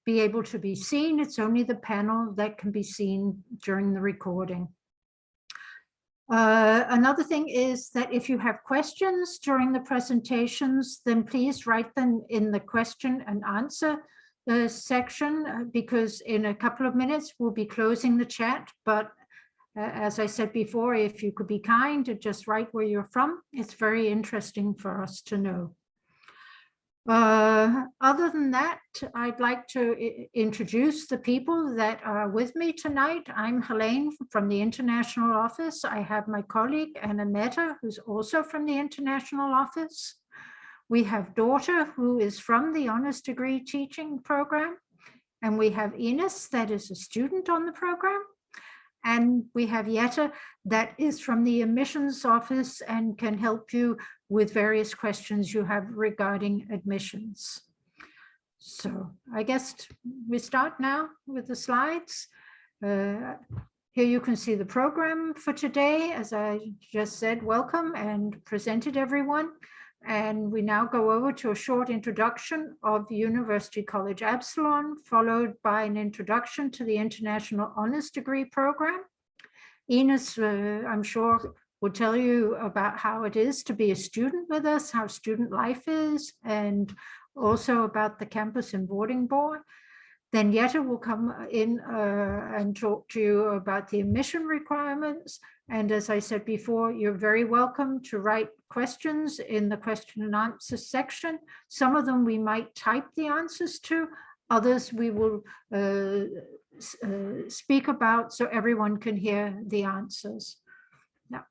be able to be seen. It's only the panel that can be seen during the recording. Another thing is that if you have questions during the presentations, then please write them in the question and answer section, because in a couple of minutes we'll be closing the chat. But as I said before, if you could be kind to just write where you're from, it's very interesting for us to know. Other than that, I'd like to introduce the people that are with me tonight. I'm Helene from the International Office. I have my colleague Anna-Mette, who's also from the International Office. We have Dorte, who is from the Honors Degree Teaching Program. And we have Ines, that is a student on the program. And we have Jette, that is from the admissions office and can help you with various questions you have regarding admissions. So I guess we start now with the slides. Here you can see the program for today. As I just said, welcome and presented everyone. And we now go over to a short introduction of University College Absalon, followed by an introduction to the International Honors Degree Program. Ines, I'm sure, will tell you about how it is to be a student with us, how student life is, and also about the campus and boarding board. Then Jette will come in and talk to you about the admission requirements. And as I said before, you're very welcome to write questions in the question and answer section. Some of them we might type the answers to, others we will speak about so everyone can hear the answers. Now,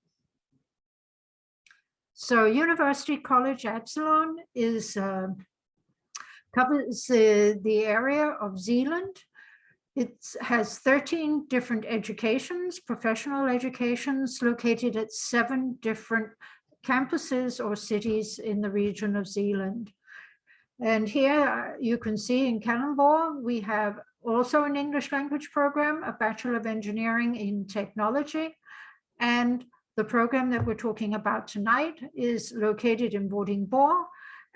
so University College Absalon is covers the area of Zealand. It has 13 different educations, professional educations, located at 7 different campuses or cities in the region of Zealand. And here you can see in Kalundborg, we have also an English language program, a Bachelor of Engineering in Technology. And the program that we're talking about tonight is located in Vordingborg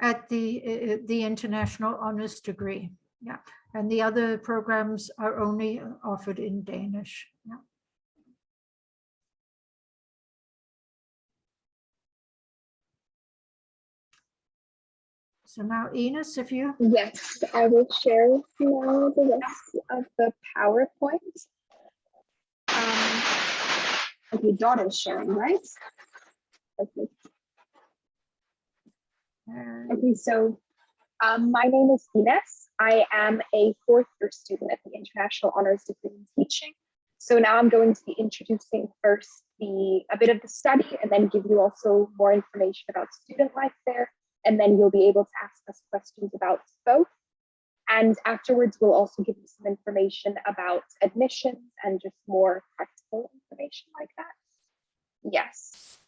at the International Honors Degree. Yeah, and the other programs are only offered in Danish. Yeah. So now, Ines, if you... Yes, I will share now the rest of the PowerPoint. Okay, daughter's sharing, right? Okay. Okay, so my name is Ines. I am a 4th-year student at the International Honors Degree in Teaching. So now I'm going to be introducing first a bit of the study and then give you also more information about student life there. And then you'll be able to ask us questions about both. And afterwards, we'll also give you some information about admissions and just more practical information like that. Yes.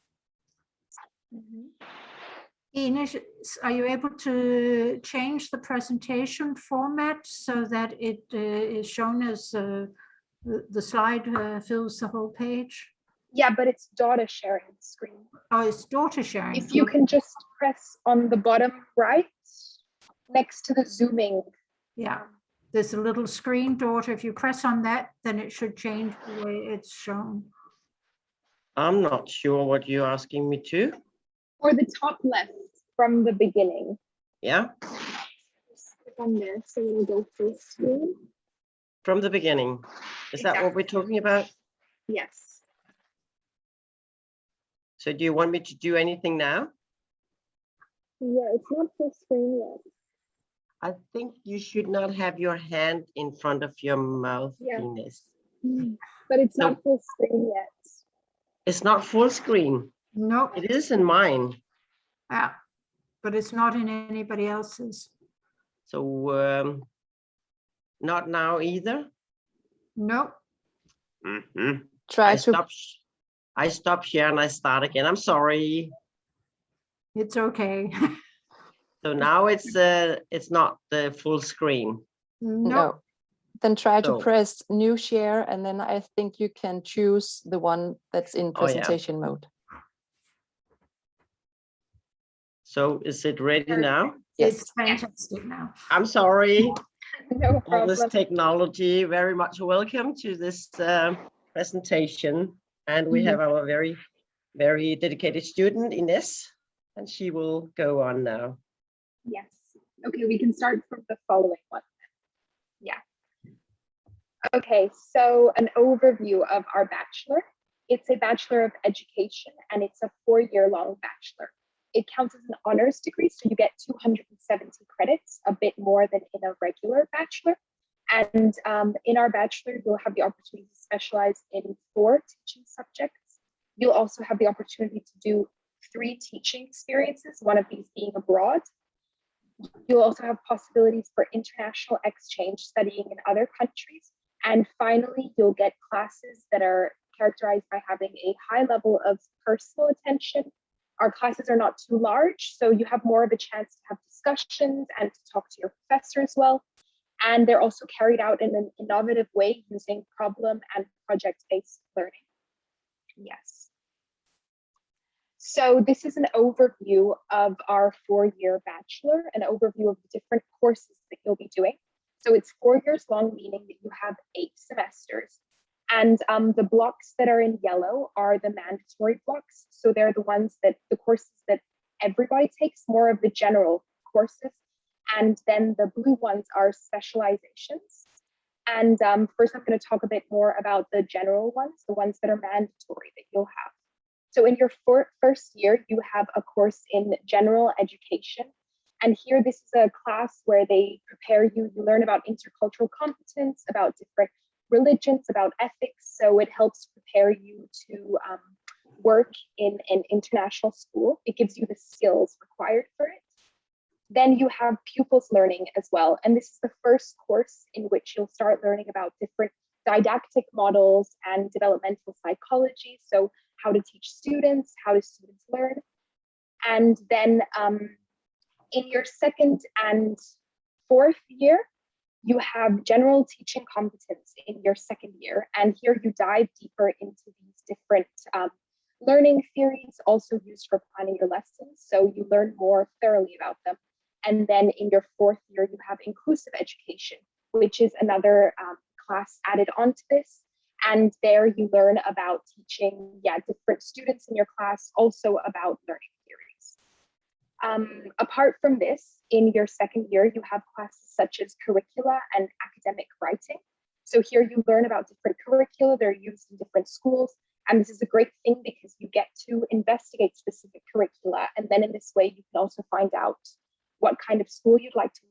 Ines, are you able to change the presentation format so that it is shown as the slide fills the whole page? Yeah, but it's daughter sharing the screen. Oh, it's daughter sharing. If you can just press on the bottom right next to the zooming. Yeah, there's a little screen, daughter. If you press on that, then it should change the way it's shown. I'm not sure what you're asking me to. Or the top left from the beginning. Yeah. Just click on there, so it'll go full screen. From the beginning. Is that what we're talking about? Yes. So do you want me to do anything now? Yeah, it's not full screen yet. I think you should not have your hand in front of your mouth, Yeah. Ines. But it's not full screen yet. It's not full screen. No. It is in mine. Yeah, but it's not in anybody else's. So not now either. No. I stop here and I start again. I'm sorry. It's okay. So now it's not the full screen. No. Then try to press new share, and then I think you can choose the one that's in presentation mode. So is it ready now? Yes. It's fantastic now. I'm sorry. No all this problem. technology. Very much welcome to this presentation. And we have our very, very dedicated student, Ines, and she will go on now. Yes. Okay, we can start from the following one. Yeah. Okay, so an overview of our bachelor. It's a Bachelor of Education, and it's a 4-year-long bachelor. It counts as an honors degree, so you get 270 credits, a bit more than in a regular bachelor. And in our bachelor, you'll have the opportunity to specialize in 4 teaching subjects. You'll also have the opportunity to do 3 teaching experiences, one of these being abroad. You'll also have possibilities for international exchange, studying in other countries. And finally, you'll get classes that are characterized by having a high level of personal attention. Our classes are not too large, so you have more of a chance to have discussions and to talk to your professor as well. And they're also carried out in an innovative way using problem and project-based learning. Yes. So this is an overview of our 4-year bachelor, an overview of the different courses that you'll be doing. So it's 4 years long, meaning that you have 8 semesters. And the blocks that are in yellow are the mandatory blocks. So they're the ones that the courses that everybody takes, more of the general courses. And then the blue ones are specializations. And first, I'm going to talk a bit more about the general ones, the ones that are mandatory that you'll have. So in your first year, you have a course in general education. And here, this is a class where they prepare you, you learn about intercultural competence, about different religions, about ethics. So it helps prepare you to work in an international school. It gives you the skills required for it. Then you have pupils learning as well. And this is the first course in which you'll start learning about different didactic models and developmental psychology. So how to teach students, how do students learn. And then in your second and fourth year, you have general teaching competence in your second year. And here you dive deeper into these different learning theories, also used for planning your lessons. So you learn more thoroughly about them. And then in your fourth year, you have inclusive education, which is another class added onto this. And there you learn about teaching, different students in your class, also about learning theories. Apart from this, in your second year, you have classes such as curricula and academic writing. So here you learn about different curricula. They're used in different schools. And this is a great thing because you get to investigate specific curricula. And then in this way, you can also find out what kind of school you'd like to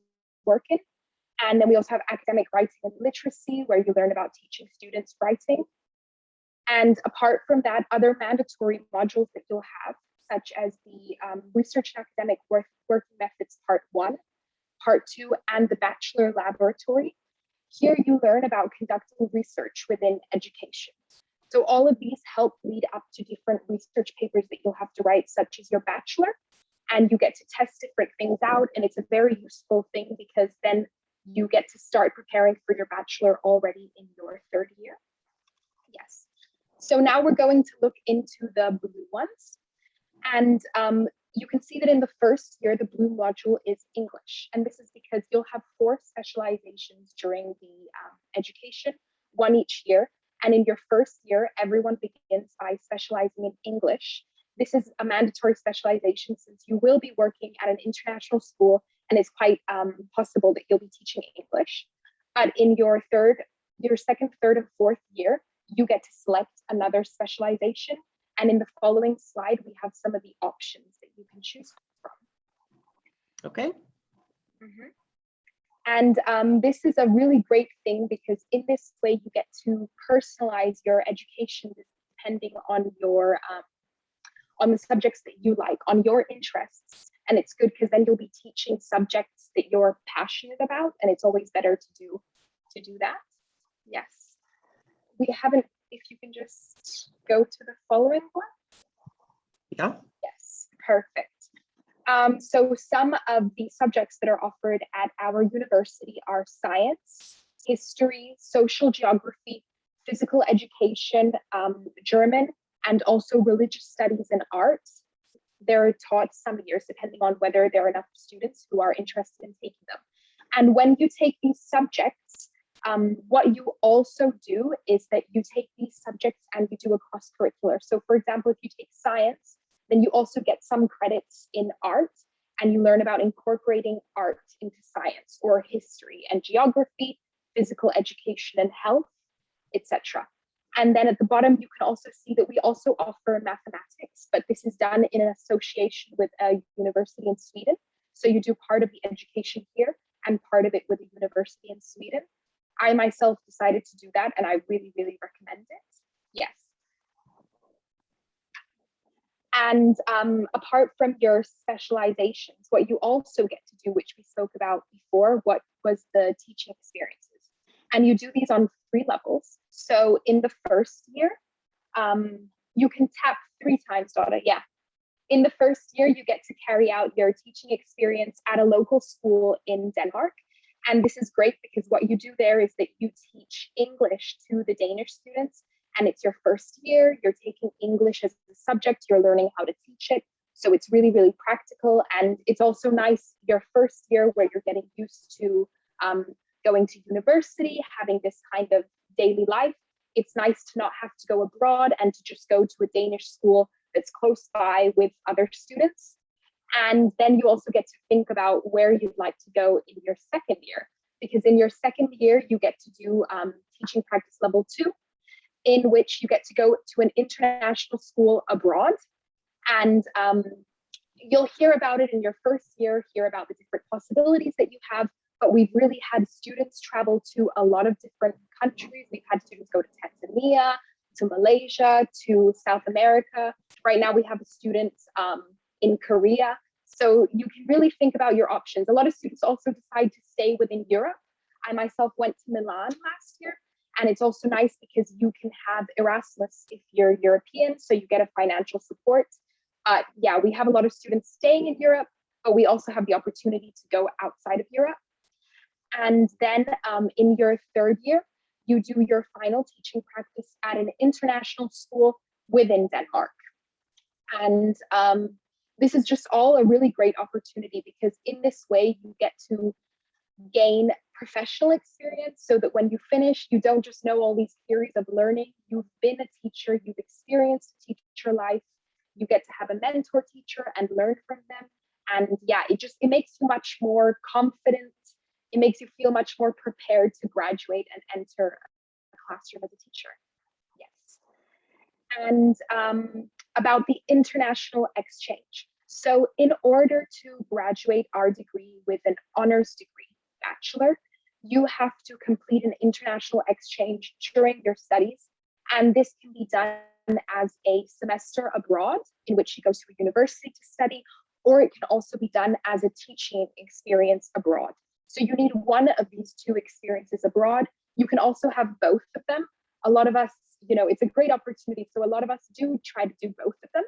work in. And then we also have academic writing and literacy, where you learn about teaching students writing. And apart from that, other mandatory modules that you'll have, such as the Research and Academic Working Methods Part 1, Part 2, and the Bachelor Laboratory. Here you learn about conducting research within education. So all of these help lead up to different research papers that you'll have to write, such as your bachelor, and you get to test different things out. And it's a very useful thing because then you get to start preparing for your bachelor already in your third year. Yes. So now we're going to look into the blue ones. And you can see that in the first year, the blue module is English. And this is because you'll have 4 specializations during the education, 1 each year. And in your first year, everyone begins by specializing in English. This is a mandatory specialization since you will be working at an international school, and it's quite possible that you'll be teaching English. But in your second, third, and fourth year, you get to select another specialization. And in the following slide, we have some of the options that you can choose from. Okay. Mm-hmm. And this is a really great thing because in this way, you get to personalize your education depending on your on the subjects that you like, on your interests. And it's good because then you'll be teaching subjects that you're passionate about, and it's always better to do that. Yes. We haven't, if you can just go to the following one. Yeah. Yes, perfect. So some of the subjects that are offered at our university are science, history, social geography, physical education, German, and also religious studies and arts. They're taught some years depending on whether there are enough students who are interested in taking them. And when you take these subjects, what you also do is that you take these subjects and you do a cross-curricular. So for example, if you take science, then you also get some credits in art, and you learn about incorporating art into science, or history and geography, physical education and health, etc. And then at the bottom, you can also see that we also offer mathematics, but this is done in an association with a university in Sweden. So you do part of the education here and part of it with a university in Sweden. I myself decided to do that, and I really, really recommend it. Yes. And apart from your specializations, what you also get to do, which we spoke about before, what was the teaching experiences. And you do these on 3 levels. So in the first year, you can tap 3 times, Donna, yeah. In the first year, you get to carry out your teaching experience at a local school in Denmark. And this is great because what you do there is that you teach English to the Danish students, and it's your first year, you're taking English as a subject, you're learning how to teach it. So it's really, really practical. And it's also nice, your first year where you're getting used to going to university, having this kind of daily life. It's nice to not have to go abroad and to just go to a Danish school that's close by with other students. And then you also get to think about where you'd like to go in your second year, because in your second year, you get to do teaching practice level 2, in which you get to go to an international school abroad. And you'll hear about it in your first year, hear about the different possibilities that you have, but we've really had students travel to a lot of different countries. We've had students go to Tanzania, to Malaysia, to South America. Right now we have a student in Korea. So you can really think about your options. A lot of students also decide to stay within Europe. I myself went to Milan last year, and it's also nice because you can have Erasmus if you're European, so you get a financial support. Yeah, we have a lot of students staying in Europe, but we also have the opportunity to go outside of Europe. And then in your third year, you do your final teaching practice at an international school within Denmark. And this is just all a really great opportunity, because in this way you get to gain professional experience, so that when you finish, you don't just know all these theories of learning. You've been a teacher, you've experienced a teacher life, you get to have a mentor teacher and learn from them. And yeah, it makes you much more confident. It makes you feel much more prepared to graduate and enter a classroom as a teacher. Yes. And about the international exchange. So in order to graduate our degree with an honors degree, bachelor, you have to complete an international exchange during your studies. And this can be done as a semester abroad, in which you go to a university to study, or it can also be done as a teaching experience abroad. So you need one of these 2 experiences abroad. You can also have both of them. A lot of us, it's a great opportunity. So a lot of us do try to do both of them.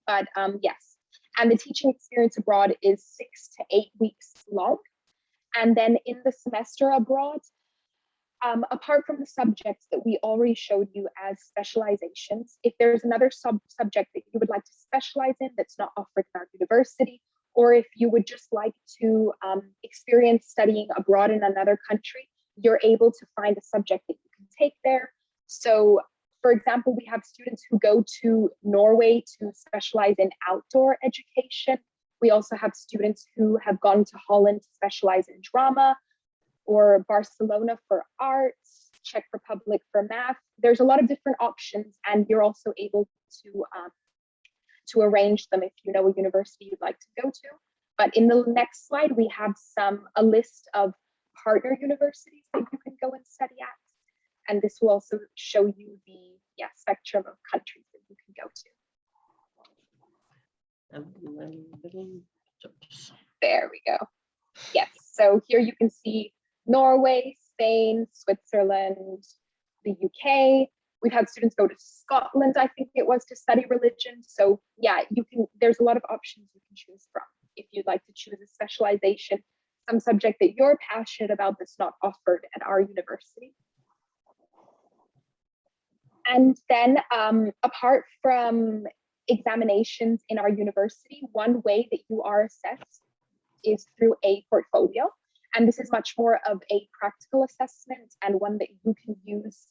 But yes, and the teaching experience abroad is 6 to 8 weeks long. And then in the semester abroad, apart from the subjects that we already showed you as specializations, if there's another subject that you would like to specialize in that's not offered in our university, or if you would just like to experience studying abroad in another country, you're able to find a subject that you can take there. So, for example, we have students who go to Norway to specialize in outdoor education. We also have students who have gone to Holland to specialize in drama, or Barcelona for arts, Czech Republic for math. There's a lot of different options, and you're also able to arrange them if you know a university you'd like to go to. But in the next slide, we have a list of partner universities that you can go and study at. And this will also show you the spectrum of countries that you can go to. There we go. Yes, so here you can see Norway, Spain, Switzerland, the UK. We've had students go to Scotland, I think it was, to study religion. So yeah, there's a lot of options you can choose from if you'd like to choose a specialization, some subject that you're passionate about that's not offered at our university. And then apart from examinations in our university, one way that you are assessed is through a portfolio. And this is much more of a practical assessment and one that you can use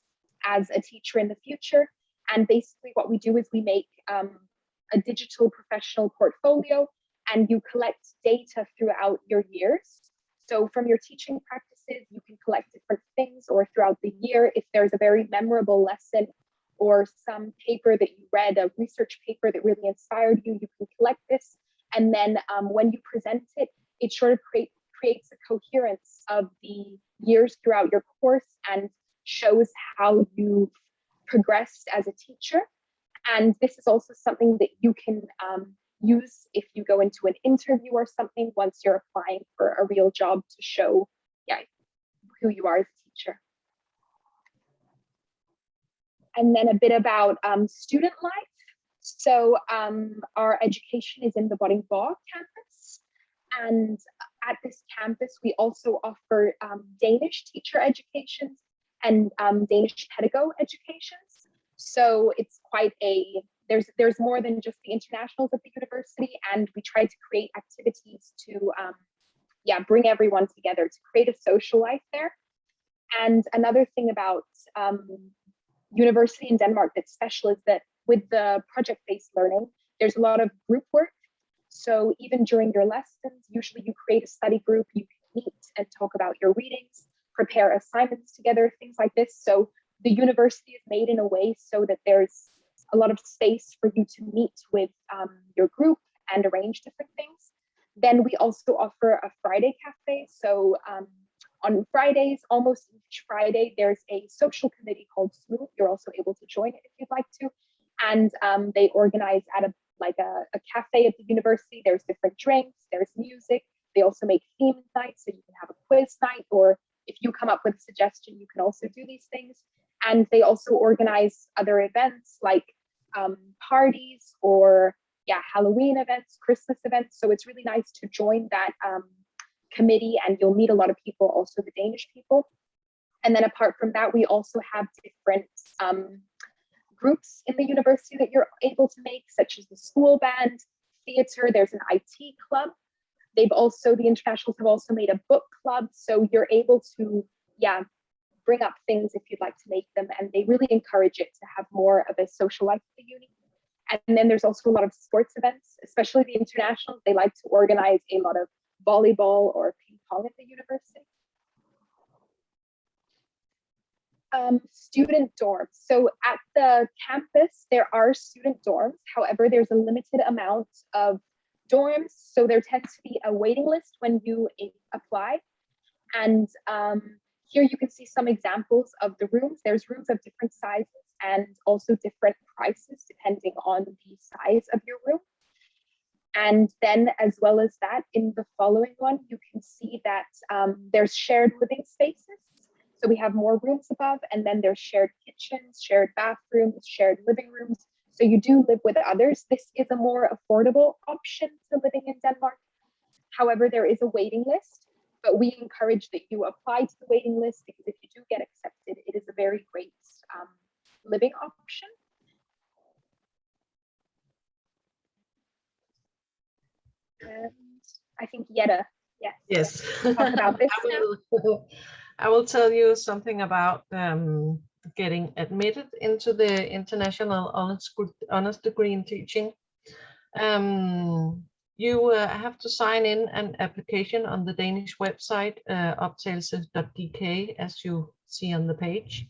as a teacher in the future. And basically what we do is we make a digital professional portfolio, and you collect data throughout your years. So from your teaching practices, you can collect different things, or throughout the year, if there's a very memorable lesson or some paper that you read, a research paper that really inspired you, you can collect this. And then when you present it, it sort of creates a coherence of the years throughout your course and shows how you progressed as a teacher. And this is also something that you can use if you go into an interview or something once you're applying for a real job, to show who you are as a teacher. And then a bit about student life. So our education is in the Vordingborg campus. And at this campus, we also offer Danish teacher educations and Danish pedagogue educations. So it's quite there's more than just the internationals at the university, and we try to create activities to bring everyone together, to create a social life there. And another thing about university in Denmark that's special is that with the project-based learning, there's a lot of group work. So even during your lessons, usually you create a study group, you can meet and talk about your readings, prepare assignments together, things like this. So the university is made in a way so that there's a lot of space for you to meet with your group and arrange different things. Then we also offer a Friday cafe. So on Fridays, almost each Friday, there's a social committee called Smooth. You're also able to join it if you'd like to. And they organize at a cafe at the university. There's different drinks, there's music. They also make theme nights, so you can have a quiz night, or if you come up with a suggestion, you can also do these things. And they also organize other events like parties or Halloween events, Christmas events. So it's really nice to join that committee, and you'll meet a lot of people, also the Danish people. And then apart from that, we also have different groups in the university that you're able to make, such as the school band, theater, there's an IT club. The internationals have also made a book club. So you're able to, bring up things if you'd like to make them. And they really encourage it to have more of a social life at the uni. And then there's also a lot of sports events, especially the internationals. They like to organize a lot of volleyball or ping pong at the university. Student dorms. So at the campus, there are student dorms. However, there's a limited amount of dorms. So there tends to be a waiting list when you apply. And here you can see some examples of the rooms. There's rooms of different sizes and also different prices depending on the size of your room. And then as well as that, in the following one, you can see that there's shared living spaces. So we have more rooms above, and then there's shared kitchens, shared bathrooms, shared living rooms. So you do live with others. This is a more affordable option to living in Denmark. However, there is a waiting list, but we encourage that you apply to the waiting list, because if you do get accepted, it is a very great living option. And I think Jette, yes. talk about this I will tell you something about getting admitted into the International Honors Degree in Teaching. You have to sign in an application on the Danish website, optagelse.dk, as you see on the page.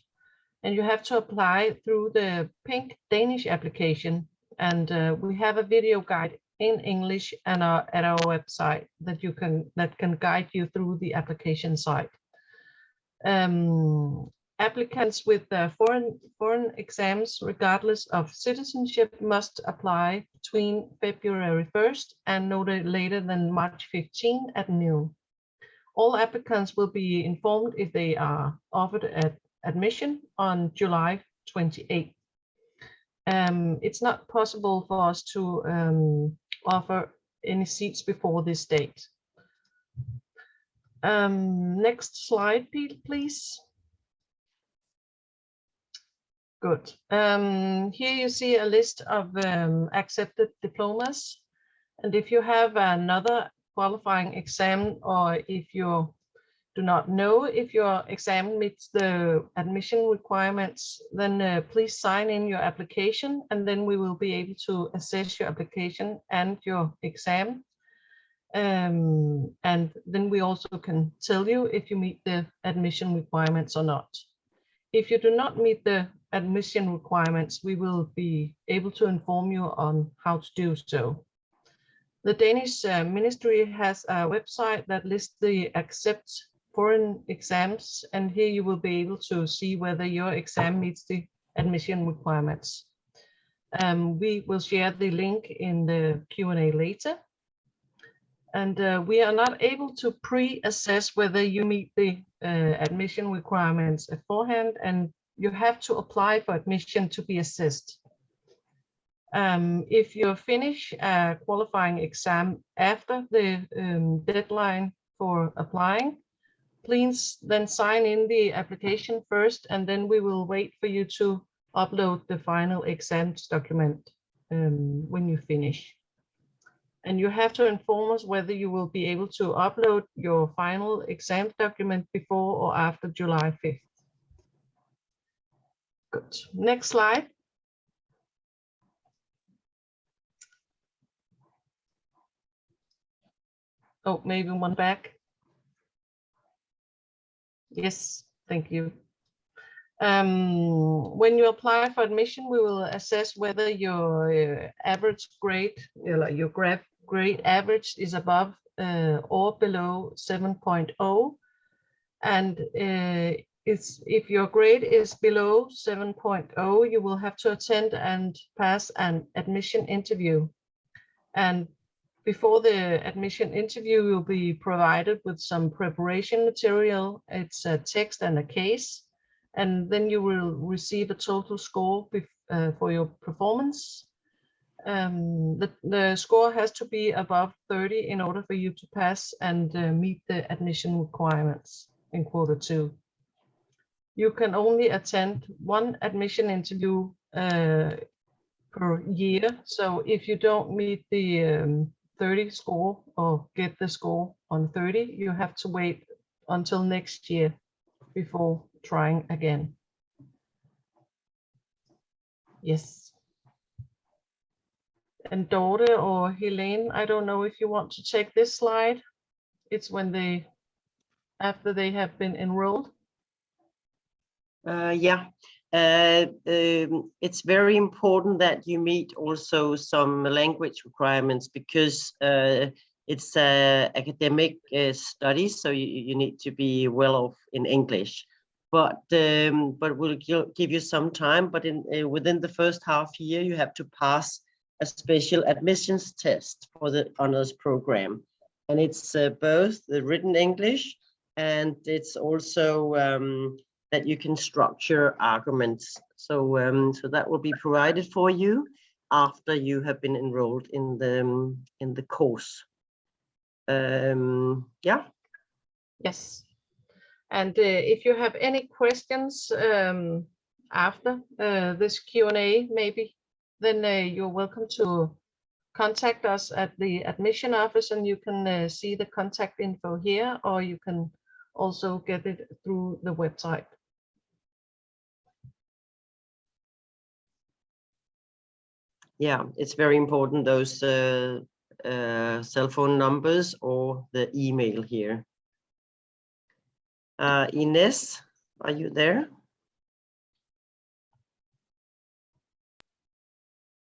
And you have to apply through the pink Danish application. And we have a video guide in English and at our website that can guide you through the application site. Applicants with foreign exams, regardless of citizenship, must apply between February 1st and no later than March 15 at noon. All applicants will be informed if they are offered admission on July 28th. It's not possible for us to offer any seats before this date. Next slide, please. Good. Here you see a list of accepted diplomas. And if you have another qualifying exam, or if your do not know if your exam meets the admission requirements, then please sign in your application, and then we will be able to assess your application and your exam. And then we also can tell you if you meet the admission requirements or not. If you do not meet the admission requirements, we will be able to inform you on how to do so. The Danish ministry has a website that lists the accept foreign exams, and here you will be able to see whether your exam meets the admission requirements. We will share the link in the Q&A later. And we are not able to pre-assess whether you meet the admission requirements beforehand, and you have to apply for admission to be assessed. If you finish a qualifying exam after the deadline for applying, please then sign in the application first, and then we will wait for you to upload the final exams document when you finish. And you have to inform us whether you will be able to upload your final exam document before or after July 5th. Good. Next slide. Oh, maybe one back. Yes, thank you. When you apply for admission, we will assess whether your average grade, your grade average is above or below 7.0. And if your grade is below 7.0, you will have to attend and pass an admission interview. And before the admission interview, you'll be provided with some preparation material. It's a text and a case. And then you will receive a total score for your performance. The score has to be above 30 in order for you to pass and meet the admission requirements in quarter 2. You can only attend one admission interview per year. So if you don't meet the 30 score or get the score on 30, you have to wait until next year before trying again. Yes. And Dorte or Helene, I don't know if you want to take this slide. It's when after they have been enrolled. Yeah, it's very important that you meet also some language requirements, because it's academic studies, so you need to be well off in English. But we'll give you some time. But within the first half year, you have to pass a special admissions test for the honors program, and it's both the written English, and it's also that you can structure arguments. So so that will be provided for you after you have been enrolled in the course. Yeah. Yes. And if you have any questions after this Q&A, maybe, then you're welcome to contact us at the admission office, and you can see the contact info here, or you can also get it through the website. Yeah, it's very important, those cell phone numbers or the email here. Ines, are you there?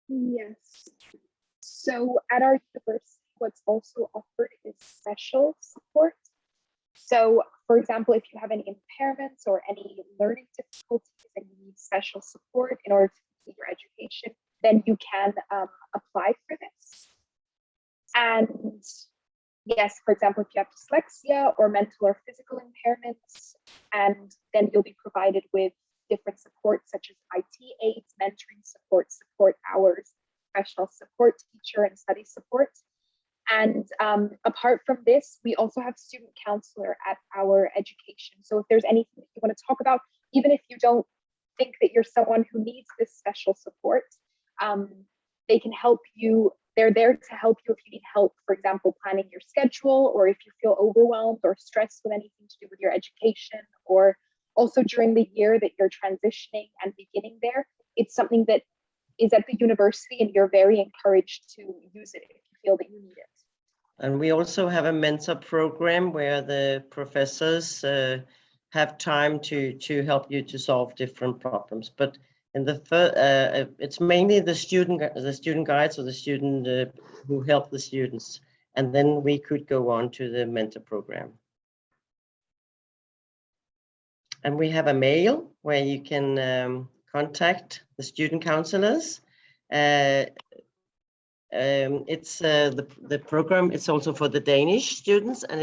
Yes. So at our university, what's also offered is special support. So, for example, if you have any impairments or any learning difficulties and you need special support in order to complete your education, then you can apply for this. And yes, for example, if you have dyslexia or mental or physical impairments, and then you'll be provided with different support such as IT aids, mentoring support hours, professional support teacher, and study support. And apart from this, we also have student counselor at our education. So if there's anything that you want to talk about, even if you don't think that you're someone who needs this special support, they can help you They're there to help you if you need help, for example, planning your schedule, or if you feel overwhelmed or stressed with anything to do with your education, or also during the year that you're transitioning and beginning there. It's something that is at the university, and you're very encouraged to use it if you feel that you need it. And we also have a mentor program where the professors have time to help you to solve different problems. But in the it's mainly the student guides or the student who help the students, and then we could go on to the mentor program. And we have a mail where you can contact the student counselors. It's the program. It's also for the Danish students, and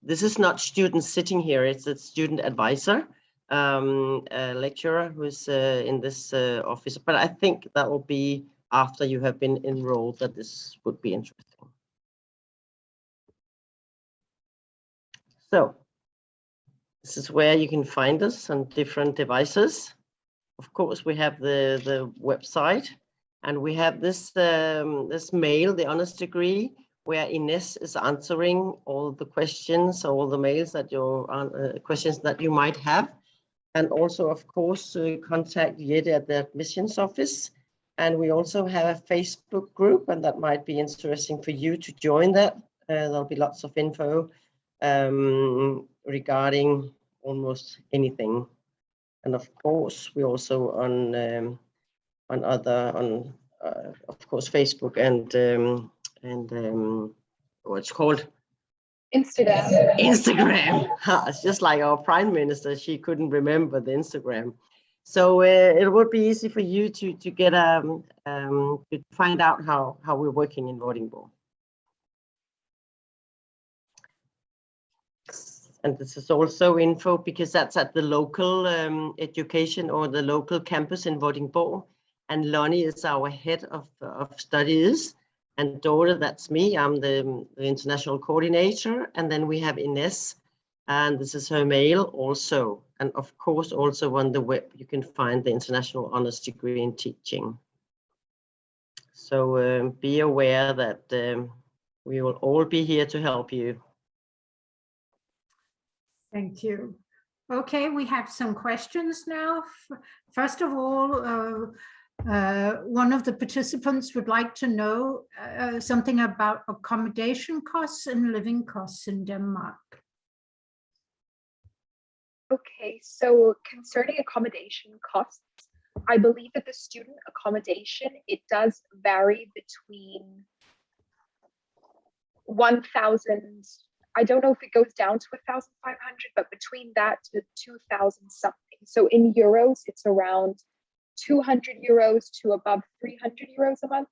this is not students sitting here. It's a student advisor, a lecturer who's in this office. But I think that will be after you have been enrolled that this would be interesting. So this is where you can find us on different devices. Of course, we have the website. And we have this this mail, the honors degree, where Ines is answering all the questions, all the mails that questions that you might have, and also, of course, contact Jette at the admissions office. And we also have a Facebook group, and that might be interesting for you to join that. There'll be lots of info regarding almost anything, and of course, we also of course, Facebook and what's called Instagram. Instagram. It's just like our prime minister; she couldn't remember the Instagram. So it would be easy for you to get to find out how we're working in Vordingborg. And this is also info because that's at the local education or the local campus in Vordingborg. And Lonnie is our head of studies. And Dora, that's me. I'm the international coordinator. And then we have Ines, and this is her mail also. And of course, also on the web, you can find the International Honors Degree in Teaching. So be aware that we will all be here to help you. Thank you. Okay, we have some questions now. First of all, one of the participants would like to know something about accommodation costs and living costs in Denmark. Okay, so concerning accommodation costs, I believe that the student accommodation, it does vary between 1,000. I don't know if it goes down to 1,500, but between that to 2,000 something. So in euros, it's around 200 euros to above 300 euros a month.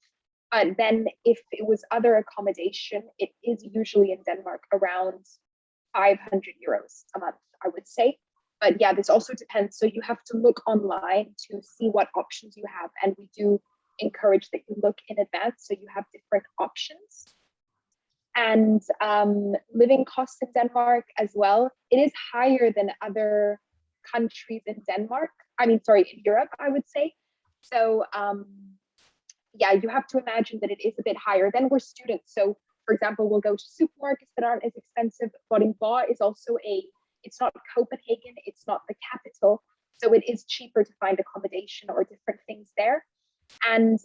And then if it was other accommodation, it is usually in Denmark around 500 euros a month, I would say. But yeah, this also depends. So you have to look online to see what options you have. And we do encourage that you look in advance so you have different options. And living costs in Denmark as well, it is higher than other countries in in Europe, I would say. So yeah, you have to imagine that it is a bit higher. Then we're students. So for example, we'll go to supermarkets that aren't as expensive. Vordingborg is also it's not Copenhagen, it's not the capital. So it is cheaper to find accommodation or different things there. And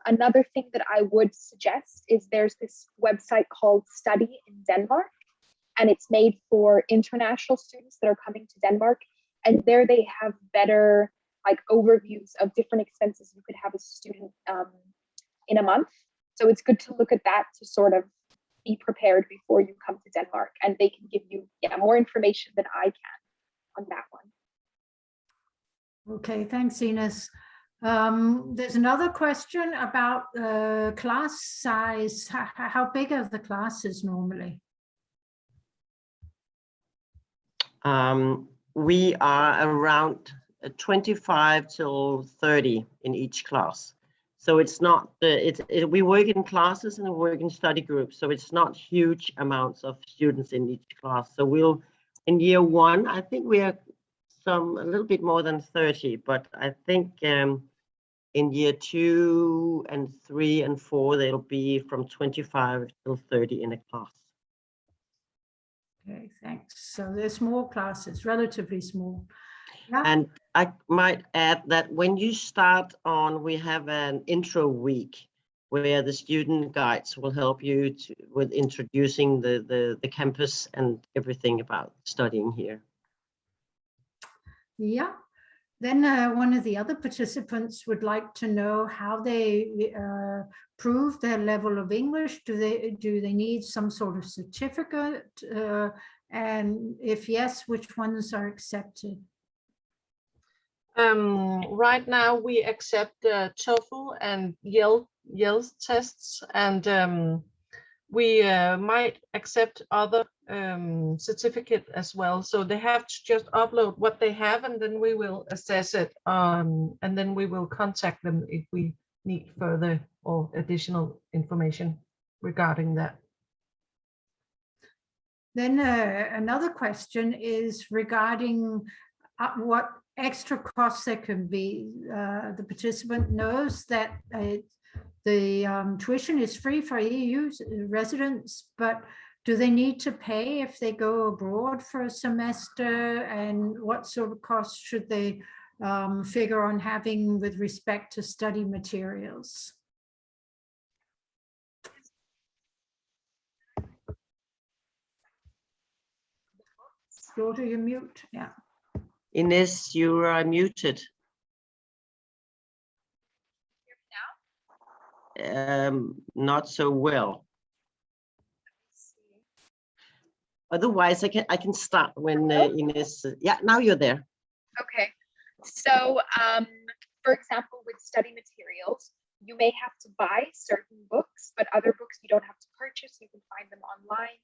another thing that I would suggest is there's this website called Study in Denmark, and it's made for international students that are coming to Denmark. And there they have better overviews of different expenses you could have as a student in a month. So it's good to look at that to sort of be prepared before you come to Denmark, and they can give you more information than I can on that one. Okay, thanks, Ines. There's another question about class size. How big are the classes normally? We are around 25 till 30 in each class. So it's not, we work in classes and we work in study groups. So it's not huge amounts of students in each class. So in year one, I think we are a little bit more than 30, but I think in year 2 and 3 and 4, they'll be from 25 till 30 in a class. Okay, thanks. So they're small classes, relatively small. Yeah. And I might add that when you start on, we have an intro week where the student guides will help you with introducing the campus and everything about studying here. Yeah. Then one of the other participants would like to know how they prove their level of English. Do they need some sort of certificate? And if yes, which ones are accepted? Right now we accept TOEFL and Yale tests, and we might accept other certificate as well. So they have to just upload what they have, and then we will assess it, and then we will contact them if we need further or additional information regarding that. Then another question is regarding what extra costs there can be. The participant knows that the tuition is free for EU residents, but do they need to pay if they go abroad for a semester? And what sort of costs should they figure on having with respect to study materials? Go to your mute, yeah. Ines, you are muted. Not so well. Otherwise, I can start when Ines. Yeah, now you're there. Okay, so for example, with study materials, you may have to buy certain books, but other books you don't have to purchase. You can find them online.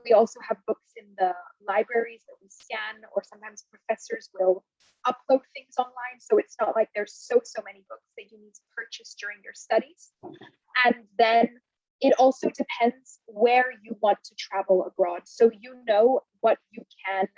We also have books in the libraries that we scan, or sometimes professors will upload things online. So it's not like there's so many books that you need to purchase during your studies. And then it also depends where you want to travel abroad. So you know what you can,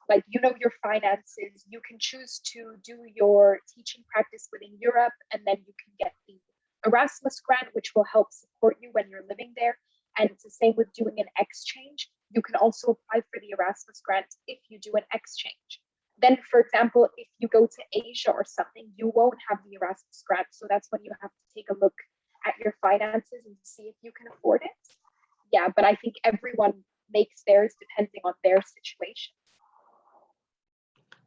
like, you know your finances. You can choose to do your teaching practice within Europe, and then you can get the Erasmus grant, which will help support you when you're living there. And it's the same with doing an exchange. You can also apply for the Erasmus grant if you do an exchange. Then, for example, if you go to Asia or something, you won't have the Erasmus grant. So that's when you have to take a look at your finances and see if you can afford it. Yeah, but I think everyone makes theirs depending on their situation.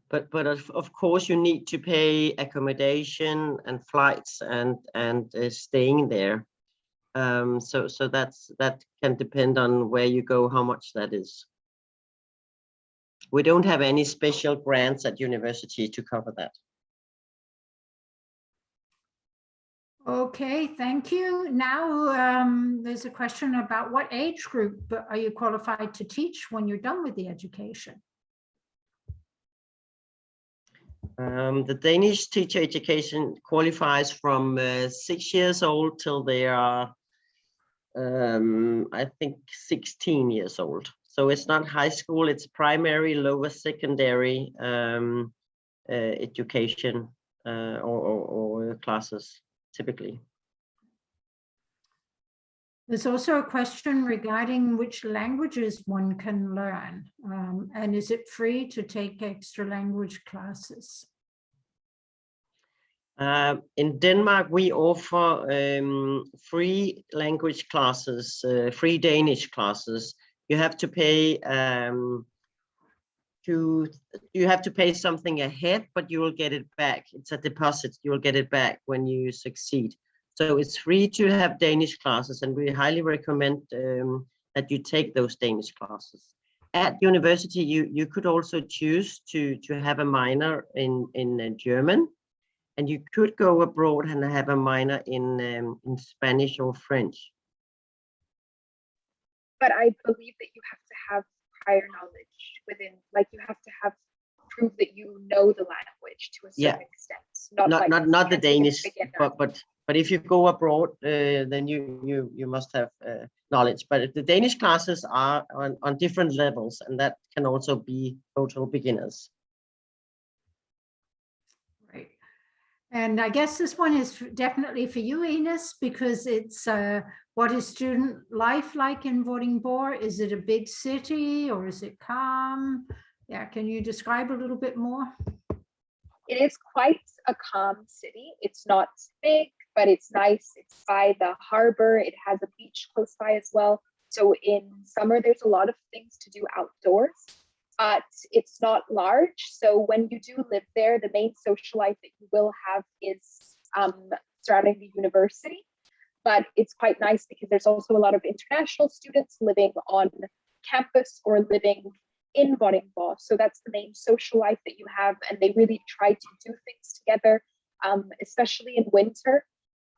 But of course you need to pay accommodation and flights and staying there. So that can depend on where you go, how much that is. We don't have any special grants at university to cover that. Okay, thank you. Now there's a question about what age group are you qualified to teach when you're done with the education? The Danish teacher education qualifies from 6 years old till they are, I think, 16 years old. So it's not high school, it's primary, lower secondary education or classes, typically. There's also a question regarding which languages one can learn, and is it free to take extra language classes? In Denmark, we offer free language classes, free Danish classes. You have to pay something ahead, but you will get it back. It's a deposit. You will get it back when you succeed. So it's free to have Danish classes, and we highly recommend that you take those Danish classes. At university, you could also choose to have a minor in German, and you could go abroad and have a minor in Spanish or French. But I believe that you have to have prior knowledge within, like, you have to have proof that you know the language to a certain extent. Not the Danish, but if you go abroad, then you must have knowledge. But the Danish classes are on different levels, and that can also be total beginners. Right. And I guess this one is definitely for you, Ines, because it's what is student life like in Vordingborg? Is it a big city or is it calm? Yeah, can you describe a little bit more? It is quite a calm city. It's not big, but it's nice. It's by the harbor. It has a beach close by as well. So in summer, there's a lot of things to do outdoors, but it's not large. So when you do live there, the main social life that you will have is surrounding the university. But it's quite nice because there's also a lot of international students living on campus or living in Vordingborg. So that's the main social life that you have. And they really try to do things together, especially in winter.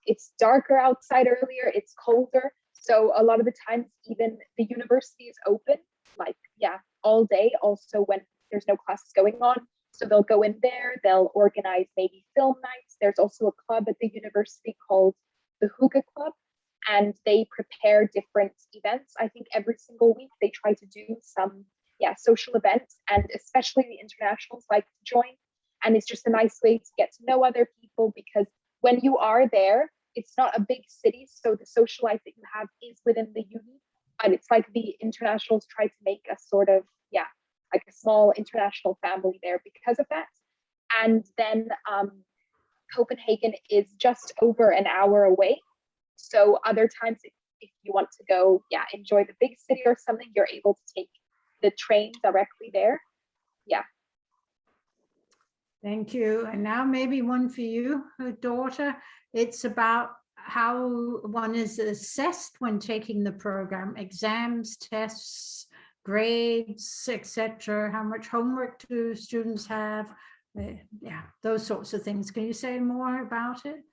It's darker outside earlier, it's colder. So a lot of the times, even the university is open, like, yeah, all day, also when there's no classes going on. So they'll go in there, they'll organize maybe film nights. There's also a club at the university called the Hygge Club, and they prepare different events. I think every single week they try to do some social events, and especially the internationals like to join. And it's just a nice way to get to know other people, because when you are there, it's not a big city, so the social life that you have is within the uni, but it's like the internationals try to make a sort of, like a small international family there because of that. And then Copenhagen is just over an hour away. So other times, if you want to go, enjoy the big city or something, you're able to take the train directly there. Yeah. Thank you. And now maybe one for you, daughter. It's about how one is assessed when taking the program, exams, tests, grades, etc. How much homework do students have? Those sorts of things. Can you say more about it?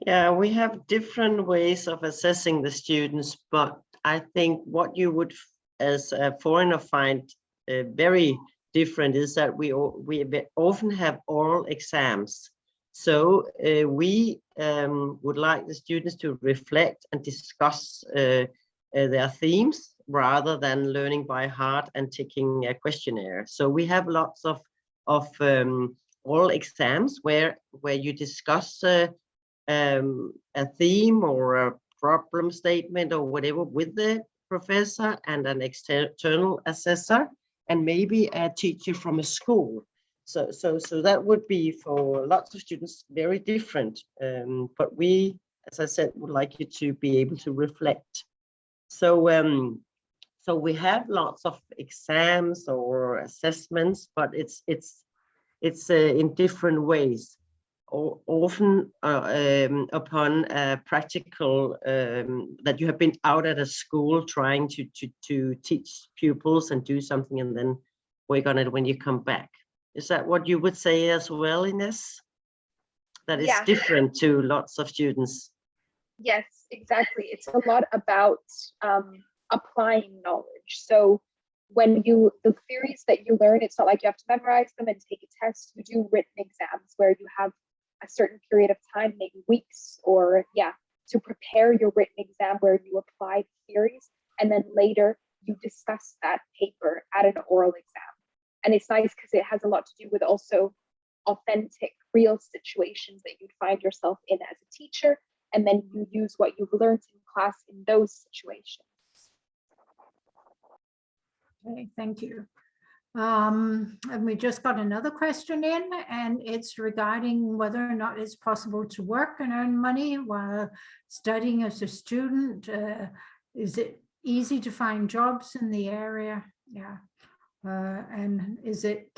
Yeah, we have different ways of assessing the students, but I think what you would, as a foreigner, find very different is that we often have oral exams. So we would like the students to reflect and discuss their themes rather than learning by heart and taking a questionnaire. So we have lots of oral exams where you discuss a theme or a problem statement or whatever with the professor and an external assessor and maybe a teacher from a school. So that would be for lots of students very different. But we, as I said, would like you to be able to reflect. So we have lots of exams or assessments, but it's in different ways. Often upon practical that you have been out at a school trying to teach pupils and do something and then work on it when you come back. Is that what you would say as well, Ines? That is different to lots of students. Yes, exactly. It's a lot about applying knowledge. So when the theories that you learn, it's not like you have to memorize them and take a test. You do written exams where you have a certain period of time, maybe weeks, or to prepare your written exam where you apply theories, and then later you discuss that paper at an oral exam. And it's nice because it has a lot to do with also authentic, real situations that you'd find yourself in as a teacher, and then you use what you've learned in class in those situations. Okay, thank you. And we just got another question in, and it's regarding whether or not it's possible to work and earn money while studying as a student. Is it easy to find jobs in the area? And is it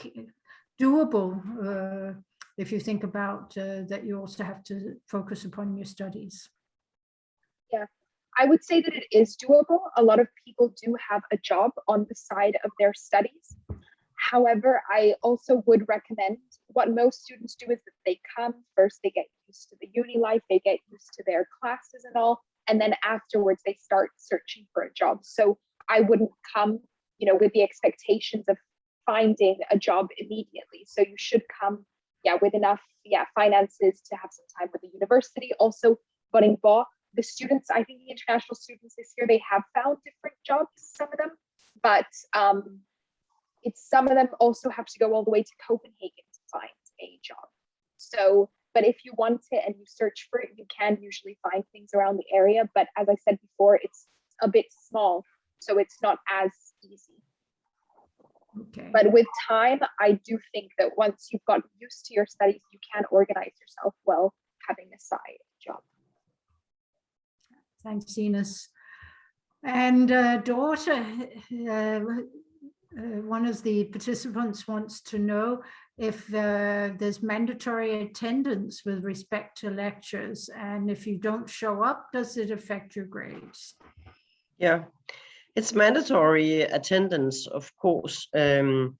doable if you think about that you also have to focus upon your studies? Yeah, I would say that it is doable. A lot of people do have a job on the side of their studies. However, I also would recommend what most students do is that they come first, they get used to the uni life, they get used to their classes and all, and then afterwards they start searching for a job. So I wouldn't come, with the expectations of finding a job immediately. So you should come, with enough, finances to have some time with the university. Also, Vordingborg, the students, I think the international students this year, they have found different jobs, some of them, but some of them also have to go all the way to Copenhagen to find a job. So But if you want it and you search for it, you can usually find things around the area. But as I said before, it's a bit small, so it's not as easy. Okay. But with time, I do think that once you've gotten used to your studies, you can organize yourself well, having a side job. Thanks, Ines. And daughter, one of the participants wants to know if there's mandatory attendance with respect to lectures, and if you don't show up, does it affect your grades? Yeah, it's mandatory attendance, of course. And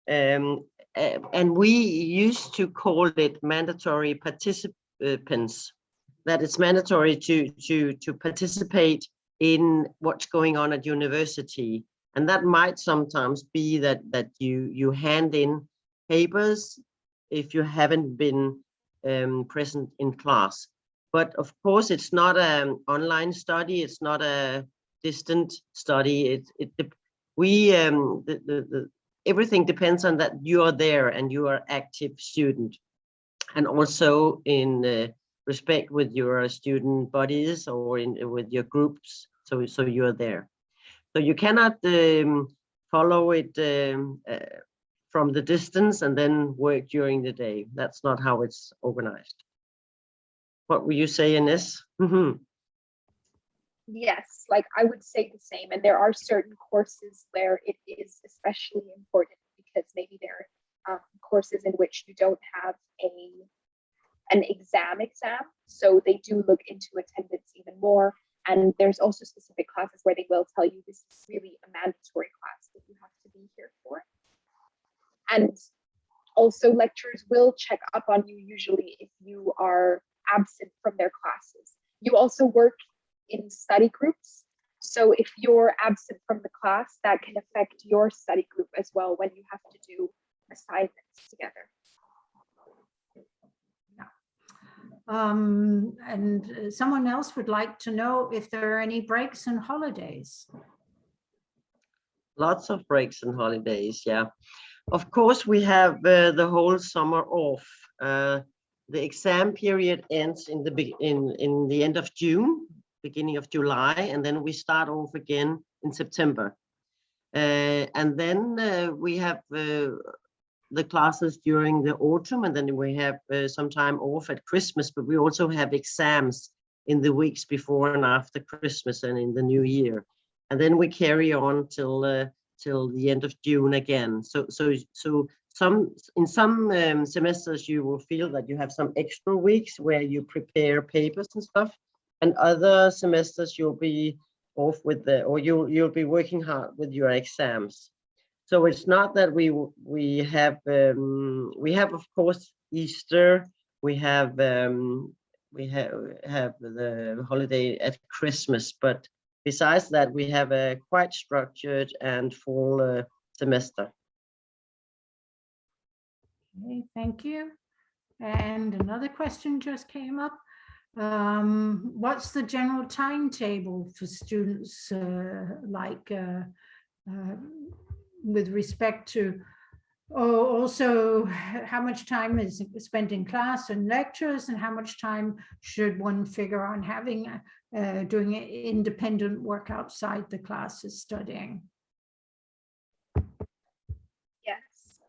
we used to call it mandatory participants, that it's mandatory to participate in what's going on at university. And that might sometimes be that you hand in papers if you haven't been present in class. But of course, it's not an online study. It's not a distant study. Everything depends on that you are there and you are active student, and also in respect with your student bodies or with your groups. So you are there. So you cannot follow it from the distance and then work during the day. That's not how it's organized. What would you say, Ines? Yes, like I would say the same. And there are certain courses where it is especially important because maybe there are courses in which you don't have an exam. So they do look into attendance even more. And there's also specific classes where they will tell you this is really a mandatory class that you have to be here for. And also lecturers will check up on you usually if you are absent from their classes. You also work in study groups. So if you're absent from the class, that can affect your study group as well when you have to do assignments together. And someone else would like to know if there are any breaks and holidays. Lots of breaks and holidays, yeah. Of course, we have the whole summer off. The exam period ends in the end of June, beginning of July, and then we start off again in September. And then we have the classes during the autumn, and then we have some time off at Christmas, but we also have exams in the weeks before and after Christmas and in the new year. And then we carry on till the end of June again. So in some semesters you will feel that you have some extra weeks where you prepare papers and stuff, and other semesters you'll be off with you'll be working hard with your exams. So it's not that we have of course Easter, we have the holiday at Christmas, but besides that we have a quite structured and full semester. Okay, thank you. And another question just came up. What's the general timetable for students with respect to also how much time is spent in class and lectures, and how much time should one figure on having doing independent work outside the classes studying? Yes.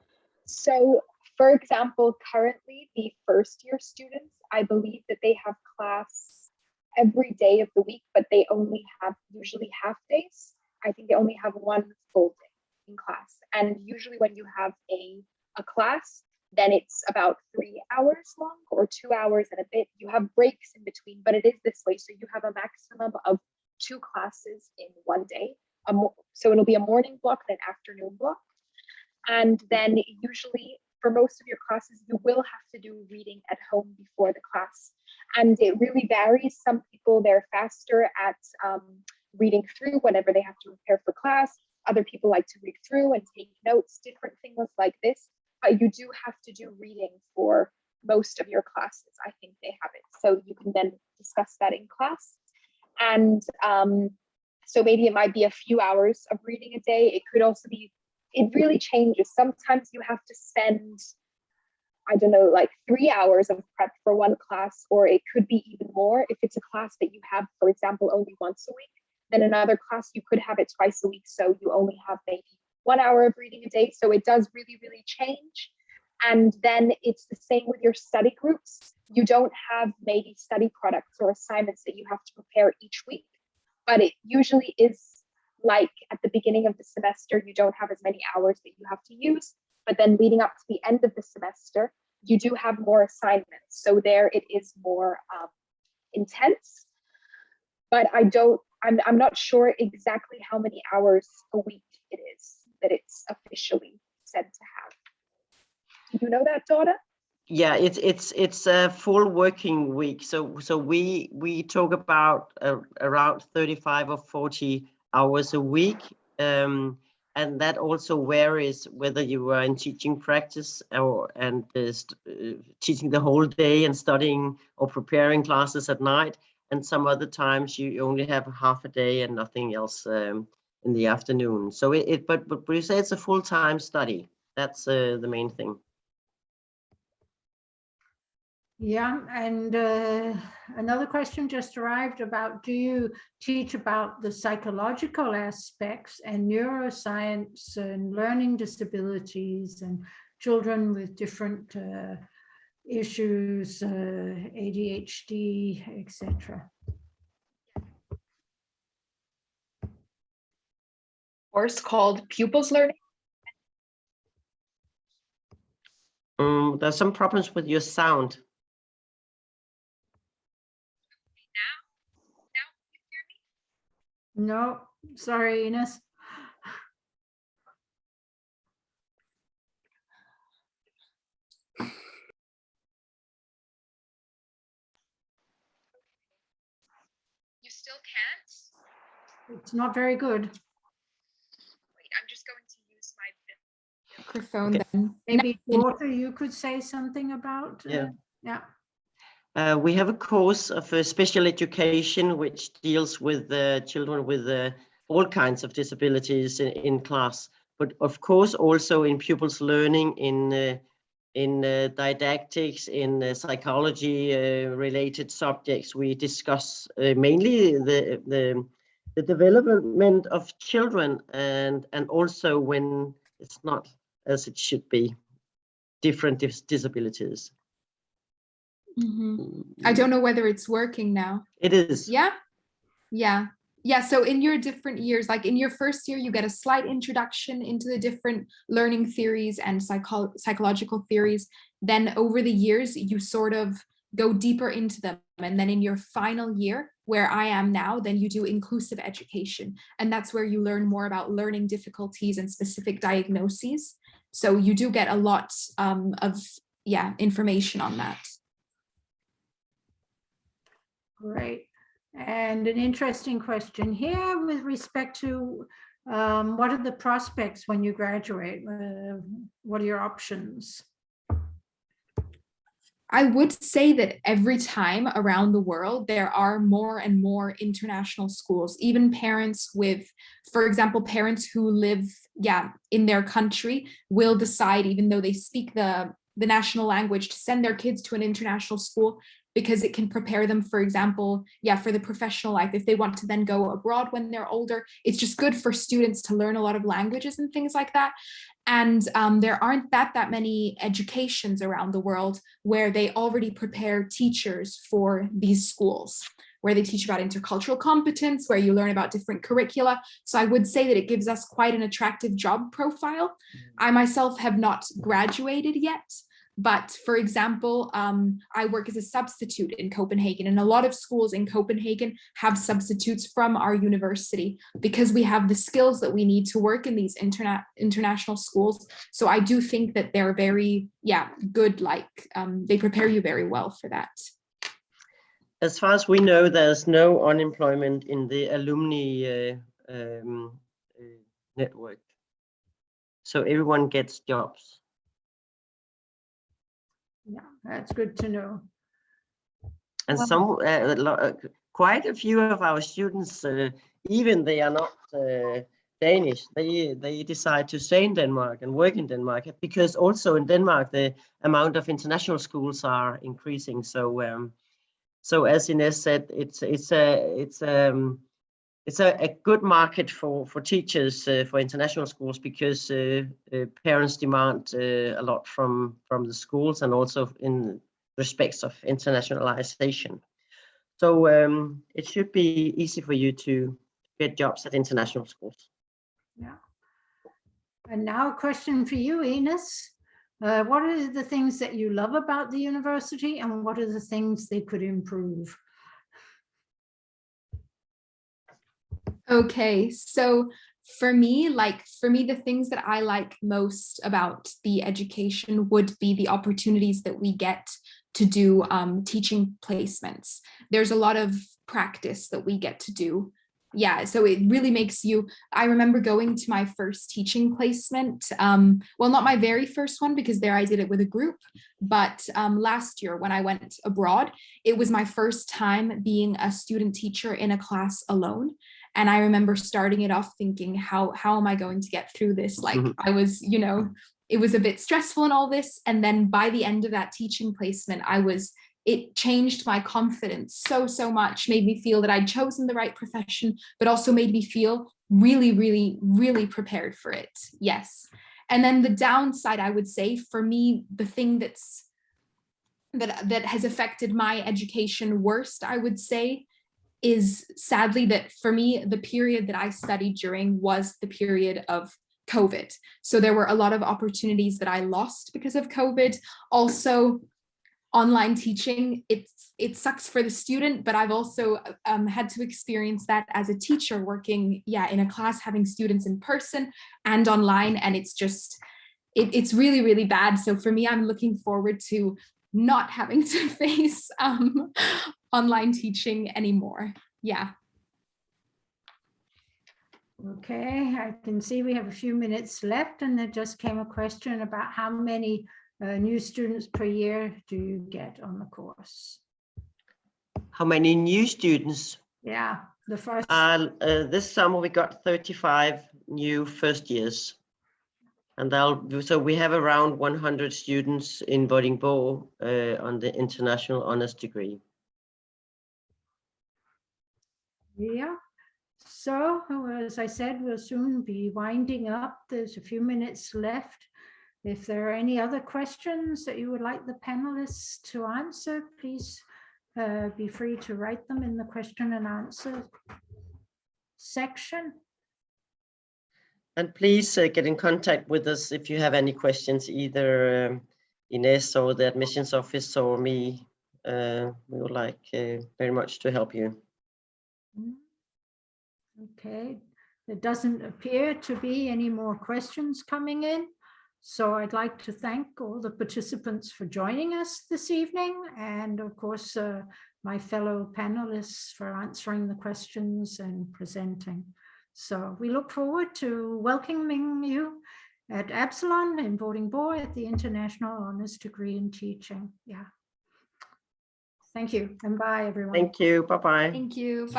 So for example, currently the first year students, I believe that they have class every day of the week, but they only have usually half days. I think they only have one full day in class. And usually when you have a class, then it's about 3 hours long or 2 hours and a bit. You have breaks in between, but it is this way. So you have a maximum of 2 classes in one day. So it'll be a morning block and an afternoon block. And then usually for most of your classes, you will have to do reading at home before the class. And it really varies. Some people, they're faster at reading through whenever they have to prepare for class. Other people like to read through and take notes, different things like this. But you do have to do reading for most of your classes. I think they have it. So you can then discuss that in class. And so maybe it might be a few hours of reading a day. It could also be, it really changes. Sometimes you have to spend I don't know, like 3 hours of prep for one class, or it could be even more. If it's a class that you have, for example, only once a week, then another class you could have it twice a week. So you only have maybe 1 hour of reading a day. So it does really, really change. And then it's the same with your study groups. You don't have maybe study products or assignments that you have to prepare each week, but it usually is like at the beginning of the semester, you don't have as many hours that you have to use, but then leading up to the end of the semester, you do have more assignments. So there it is more intense, but I'm not sure exactly how many hours a week it is that it's officially said to have. Do you know that, Dora? Yeah, it's a full working week. So we talk about around 35 or 40 hours a week, and that also varies whether you are in teaching practice or teaching the whole day and studying or preparing classes at night. And some other times you only have half a day and nothing else in the afternoon. So but we say it's a full-time study. That's the main thing. Yeah, and another question just arrived about, do you teach about the psychological aspects and neuroscience and learning disabilities and children with different issues, ADHD, etc.? Course called Pupils Learning. There's some problems with your sound. No, sorry, Ines. You still can't? It's not very good. Wait, I'm just going to use my microphone Okay. then. Maybe Walter, you could say something about Yeah. yeah. We have a course of special education which deals with children with all kinds of disabilities in class, but of course also in pupils learning, in didactics, in psychology related subjects. We discuss mainly the development of children and also when it's not as it should be, different disabilities. I don't know whether it's working now. It is. Yeah. So in your different years, like in your first year, you get a slight introduction into the different learning theories and psychological theories. Then over the years, you sort of go deeper into them. And then in your final year, where I am now, then you do inclusive education. And that's where you learn more about learning difficulties and specific diagnoses. So you do get a lot of information on that. Great. And an interesting question here with respect to what are the prospects when you graduate? What are your options? I would say that every time around the world, there are more and more international schools, even parents with, for example, parents who live in their country will decide, even though they speak the national language, to send their kids to an international school because it can prepare them, for example, for the professional life. If they want to then go abroad when they're older, it's just good for students to learn a lot of languages and things like that. And there aren't that many educations around the world where they already prepare teachers for these schools, where they teach about intercultural competence, where you learn about different curricula. So I would say that it gives us quite an attractive job profile. I myself have not graduated yet, but for example, I work as a substitute in Copenhagen, and a lot of schools in Copenhagen have substitutes from our university because we have the skills that we need to work in these international schools. So I do think that they're very, good, they prepare you very well for that. As far as we know, there's no unemployment in the alumni network. So everyone gets jobs. Yeah, that's good to know. And quite a few of our students, even they are not Danish, they decide to stay in Denmark and work in Denmark, because also in Denmark the amount of international schools are increasing. So so as Ines said, it's a good market for teachers for international schools, because parents demand a lot from the schools, and also in respects of internationalization. So it should be easy for you to get jobs at international schools. Yeah. And now a question for you, Ines. What are the things that you love about the university, and what are the things they could improve? Okay, so for me, the things that I like most about the education would be the opportunities that we get to do teaching placements. There's a lot of practice that we get to do. Yeah, so it really makes you, I remember going to my first teaching placement, well, not my very first one, because there I did it with a group, but last year when I went abroad, it was my first time being a student teacher in a class alone. And I remember starting it off thinking, how am I going to get through this? Like I was, it was a bit stressful and all this. And then by the end of that teaching placement, it changed my confidence so much, made me feel that I'd chosen the right profession, but also made me feel really, really, really prepared for it. Yes. And then the downside, I would say, for me, the thing that has affected my education worst, I would say, is sadly that for me, the period that I studied during was the period of COVID. So there were a lot of opportunities that I lost because of COVID. Also, online teaching, it sucks for the student, but I've also had to experience that as a teacher working, in a class, having students in person and online. And it's just, it's really, really bad. So for me, I'm looking forward to not having to face online teaching anymore. Yeah. Okay, I can see we have a few minutes left, and there just came a question about how many new students per year do you get on the course? How many new students? Yeah, the first. This summer we got 35 new first years. And so we have around 100 students in Vordingborg on the international honors degree. Yeah, so as I said, we'll soon be winding up. There's a few minutes left. If there are any other questions that you would like the panelists to answer, please be free to write them in the question and answer section. And please get in contact with us if you have any questions, either Ines or the admissions office or me. We would like very much to help you. Okay, there doesn't appear to be any more questions coming in. So I'd like to thank all the participants for joining us this evening, and of course, my fellow panelists for answering the questions and presenting. So we look forward to welcoming you at Absalon in Vordingborg at the International Honors Degree in Teaching. Yeah. Thank you, and bye, everyone. Thank you. Bye-bye. Thank you. Bye.